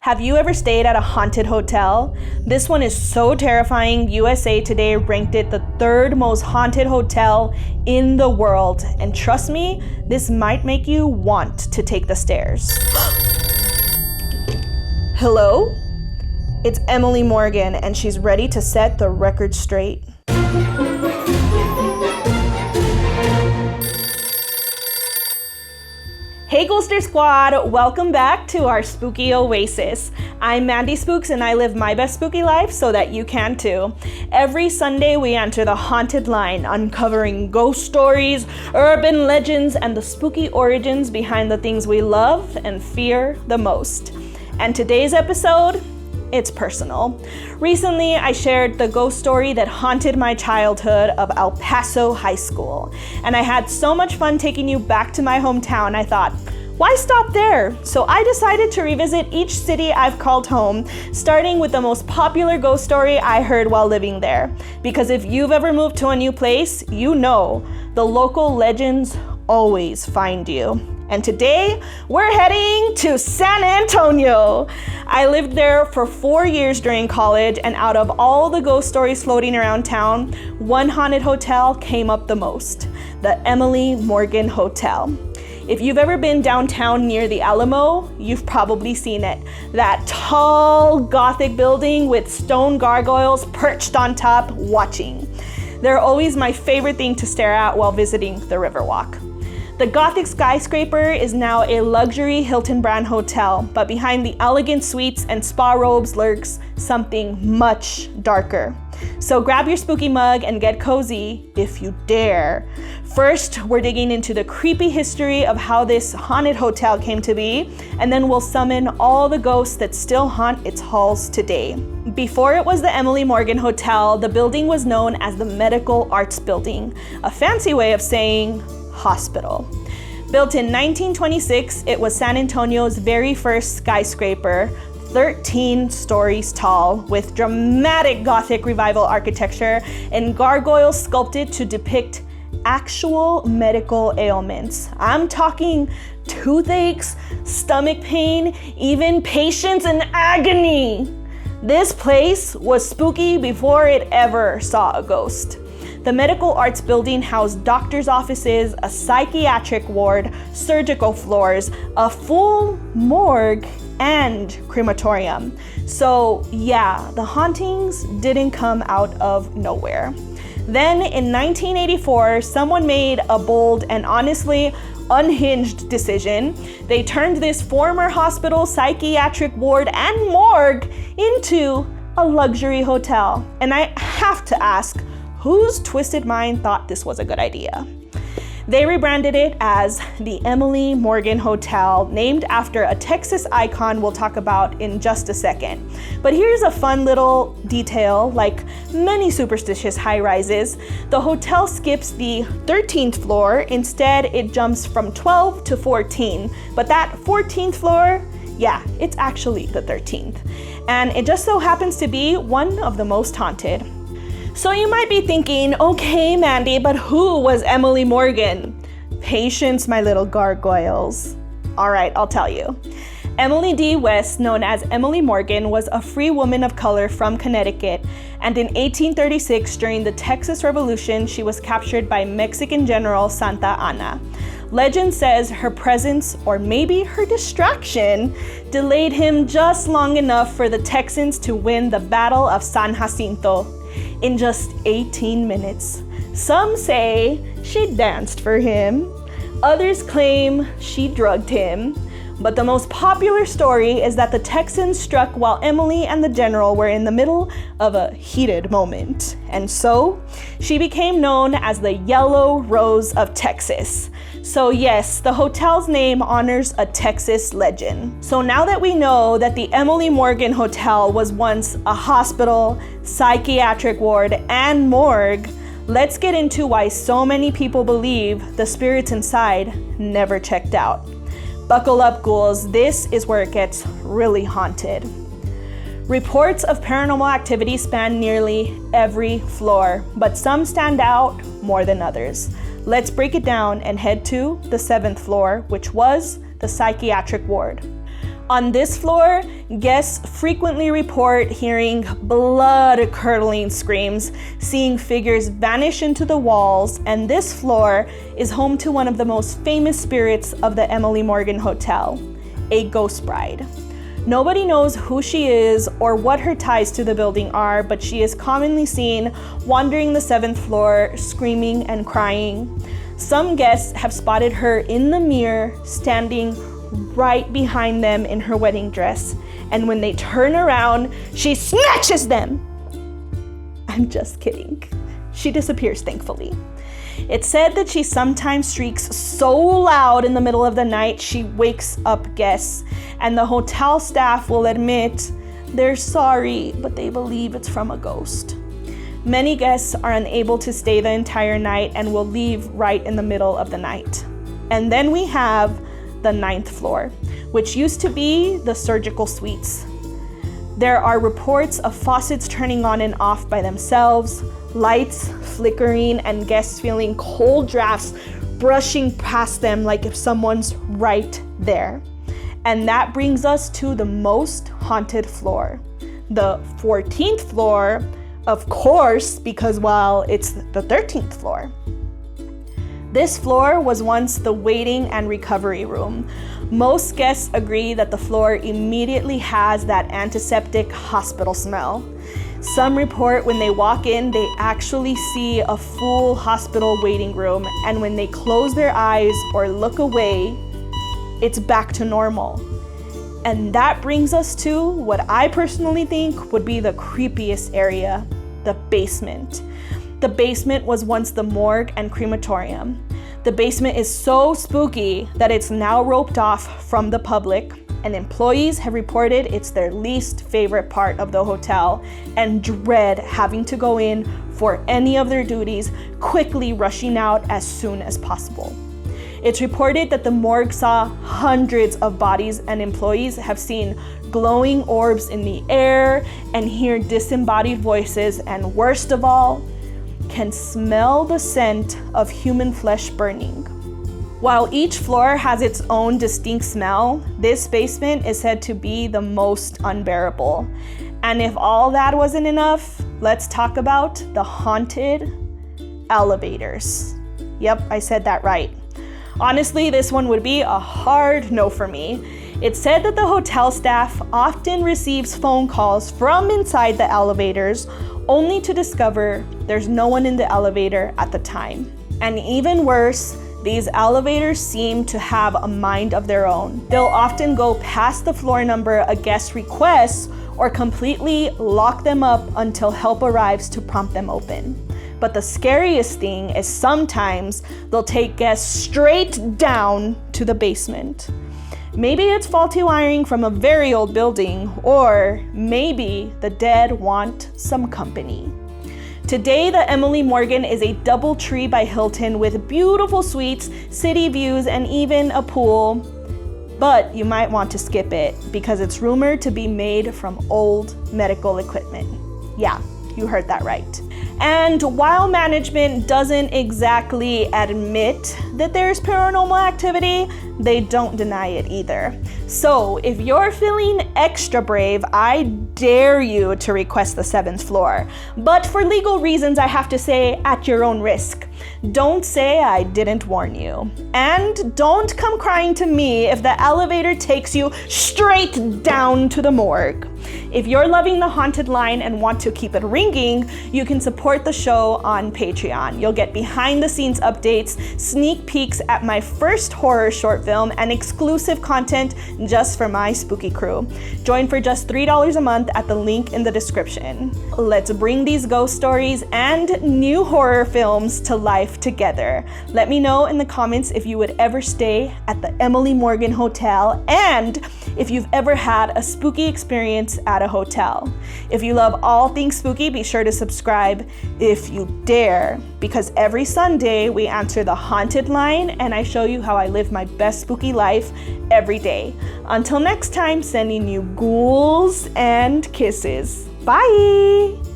Have you ever stayed at a haunted hotel? This one is so terrifying, USA Today ranked it the third most haunted hotel in the world. And trust me, this might make you want to take the stairs. Hello? It's Emily Morgan, and she's ready to set the record straight. Hey Ghoster Squad, welcome back to our spooky oasis. I'm Mandy Spooks and I live my best spooky life so that you can too. Every Sunday we enter the haunted line, uncovering ghost stories, urban legends, and the spooky origins behind the things we love and fear the most. And today's episode, it's personal. Recently, I shared the ghost story that haunted my childhood of El Paso High School. And I had so much fun taking you back to my hometown, I thought, why stop there? So I decided to revisit each city I've called home, starting with the most popular ghost story I heard while living there. Because if you've ever moved to a new place, you know the local legends always find you. And today, we're heading to San Antonio. I lived there for 4 years during college, and out of all the ghost stories floating around town, one haunted hotel came up the most, the Emily Morgan Hotel. If you've ever been downtown near the Alamo, you've probably seen it. That tall Gothic building with stone gargoyles perched on top watching. They're always my favorite thing to stare at while visiting the Riverwalk. The Gothic skyscraper is now a luxury Hilton brand hotel, but behind the elegant suites and spa robes lurks something much darker. So grab your spooky mug and get cozy if you dare. First, we're digging into the creepy history of how this haunted hotel came to be, and then we'll summon all the ghosts that still haunt its halls today. Before it was the Emily Morgan Hotel, the building was known as the Medical Arts Building, a fancy way of saying hospital. Built in 1926, it was San Antonio's very first skyscraper, 13 stories tall, with dramatic Gothic revival architecture and gargoyles sculpted to depict actual medical ailments. I'm talking toothaches, stomach pain, even patients in agony. This place was spooky before it ever saw a ghost. The Medical Arts Building housed doctors' offices, a psychiatric ward, surgical floors, a full morgue, and crematorium. So yeah, the hauntings didn't come out of nowhere. Then in 1984, someone made a bold and honestly unhinged decision. They turned this former hospital, psychiatric ward, and morgue into a luxury hotel. And I have to ask, whose twisted mind thought this was a good idea? They rebranded it as the Emily Morgan Hotel, named after a Texas icon we'll talk about in just a second. But here's a fun little detail. Like many superstitious high-rises, the hotel skips the 13th floor. Instead, it jumps from 12 to 14. But that 14th floor, yeah, it's actually the 13th. And it just so happens to be one of the most haunted. So you might be thinking, okay, Mandy, but who was Emily Morgan? Patience, my little gargoyles. All right, I'll tell you. Emily D. West, known as Emily Morgan, was a free woman of color from Connecticut, and in 1836, during the Texas Revolution, she was captured by Mexican General Santa Anna. Legend says her presence, or maybe her distraction, delayed him just long enough for the Texans to win the Battle of San Jacinto in just 18 minutes. Some say she danced for him. Others claim she drugged him. But the most popular story is that the Texans struck while Emily and the general were in the middle of a heated moment. And so she became known as the Yellow Rose of Texas. So yes, the hotel's name honors a Texas legend. So now that we know that the Emily Morgan Hotel was once a hospital, psychiatric ward, and morgue, let's get into why so many people believe the spirits inside never checked out. Buckle up, ghouls, this is where it gets really haunted. Reports of paranormal activity span nearly every floor, but some stand out more than others. Let's break it down and head to the 7th floor, which was the psychiatric ward. On this floor, guests frequently report hearing blood-curdling screams, seeing figures vanish into the walls, and this floor is home to one of the most famous spirits of the Emily Morgan Hotel, a ghost bride. Nobody knows who she is or what her ties to the building are, but she is commonly seen wandering the 7th floor, screaming and crying. Some guests have spotted her in the mirror, standing right behind them in her wedding dress, and when they turn around, she snatches them. I'm just kidding. She disappears, thankfully. It's said that she sometimes shrieks so loud in the middle of the night she wakes up guests, and the hotel staff will admit they're sorry, but they believe it's from a ghost. Many guests are unable to stay the entire night and will leave right in the middle of the night. And then we have the 9th floor, which used to be the surgical suites. There are reports of faucets turning on and off by themselves, lights flickering, and guests feeling cold drafts brushing past them like if someone's right there. And that brings us to the most haunted floor, the 14th floor, of course, because, well, it's the 13th floor. This floor was once the waiting and recovery room. Most guests agree that the floor immediately has that antiseptic hospital smell. Some report when they walk in, they actually see a full hospital waiting room, and when they close their eyes or look away, it's back to normal. And that brings us to what I personally think would be the creepiest area, the basement. The basement was once the morgue and crematorium. The basement is so spooky that it's now roped off from the public, and employees have reported it's their least favorite part of the hotel and dread having to go in for any of their duties, quickly rushing out as soon as possible. It's reported that the morgue saw hundreds of bodies, and employees have seen glowing orbs in the air and hear disembodied voices, and worst of all, can smell the scent of human flesh burning. While each floor has its own distinct smell, this basement is said to be the most unbearable. And if all that wasn't enough, let's talk about the haunted elevators. Yep, I said that right. Honestly, this one would be a hard no for me. It's said that the hotel staff often receives phone calls from inside the elevators, only to discover there's no one in the elevator at the time. And even worse, these elevators seem to have a mind of their own. They'll often go past the floor number a guest requests or completely lock them up until help arrives to prompt them open. But the scariest thing is sometimes they'll take guests straight down to the basement. Maybe it's faulty wiring from a very old building, or maybe the dead want some company. Today, the Emily Morgan is a DoubleTree by Hilton with beautiful suites, city views, and even a pool. But you might want to skip it because it's rumored to be made from old medical equipment. Yeah, you heard that right. And while management doesn't exactly admit that there's paranormal activity, they don't deny it either. So if you're feeling extra brave, I dare you to request the 7th floor. But for legal reasons, I have to say, at your own risk. Don't say I didn't warn you. And don't come crying to me if the elevator takes you straight down to the morgue. If you're loving the Haunted Line and want to keep it ringing, you can support the show on Patreon. You'll get behind the scenes updates, sneak peeks at my first horror short film, and exclusive content just for my spooky crew. Join for just $3 a month at the link in the description. Let's bring these ghost stories and new horror films to life together. Let me know in the comments if you would ever stay at the Emily Morgan Hotel and if you've ever had a spooky experience at a hotel. If you love all things spooky, be sure to subscribe if you dare, because every Sunday we answer the Haunted Line and I show you how I live my best spooky life every day. Until next time, sending you ghouls and kisses. Bye!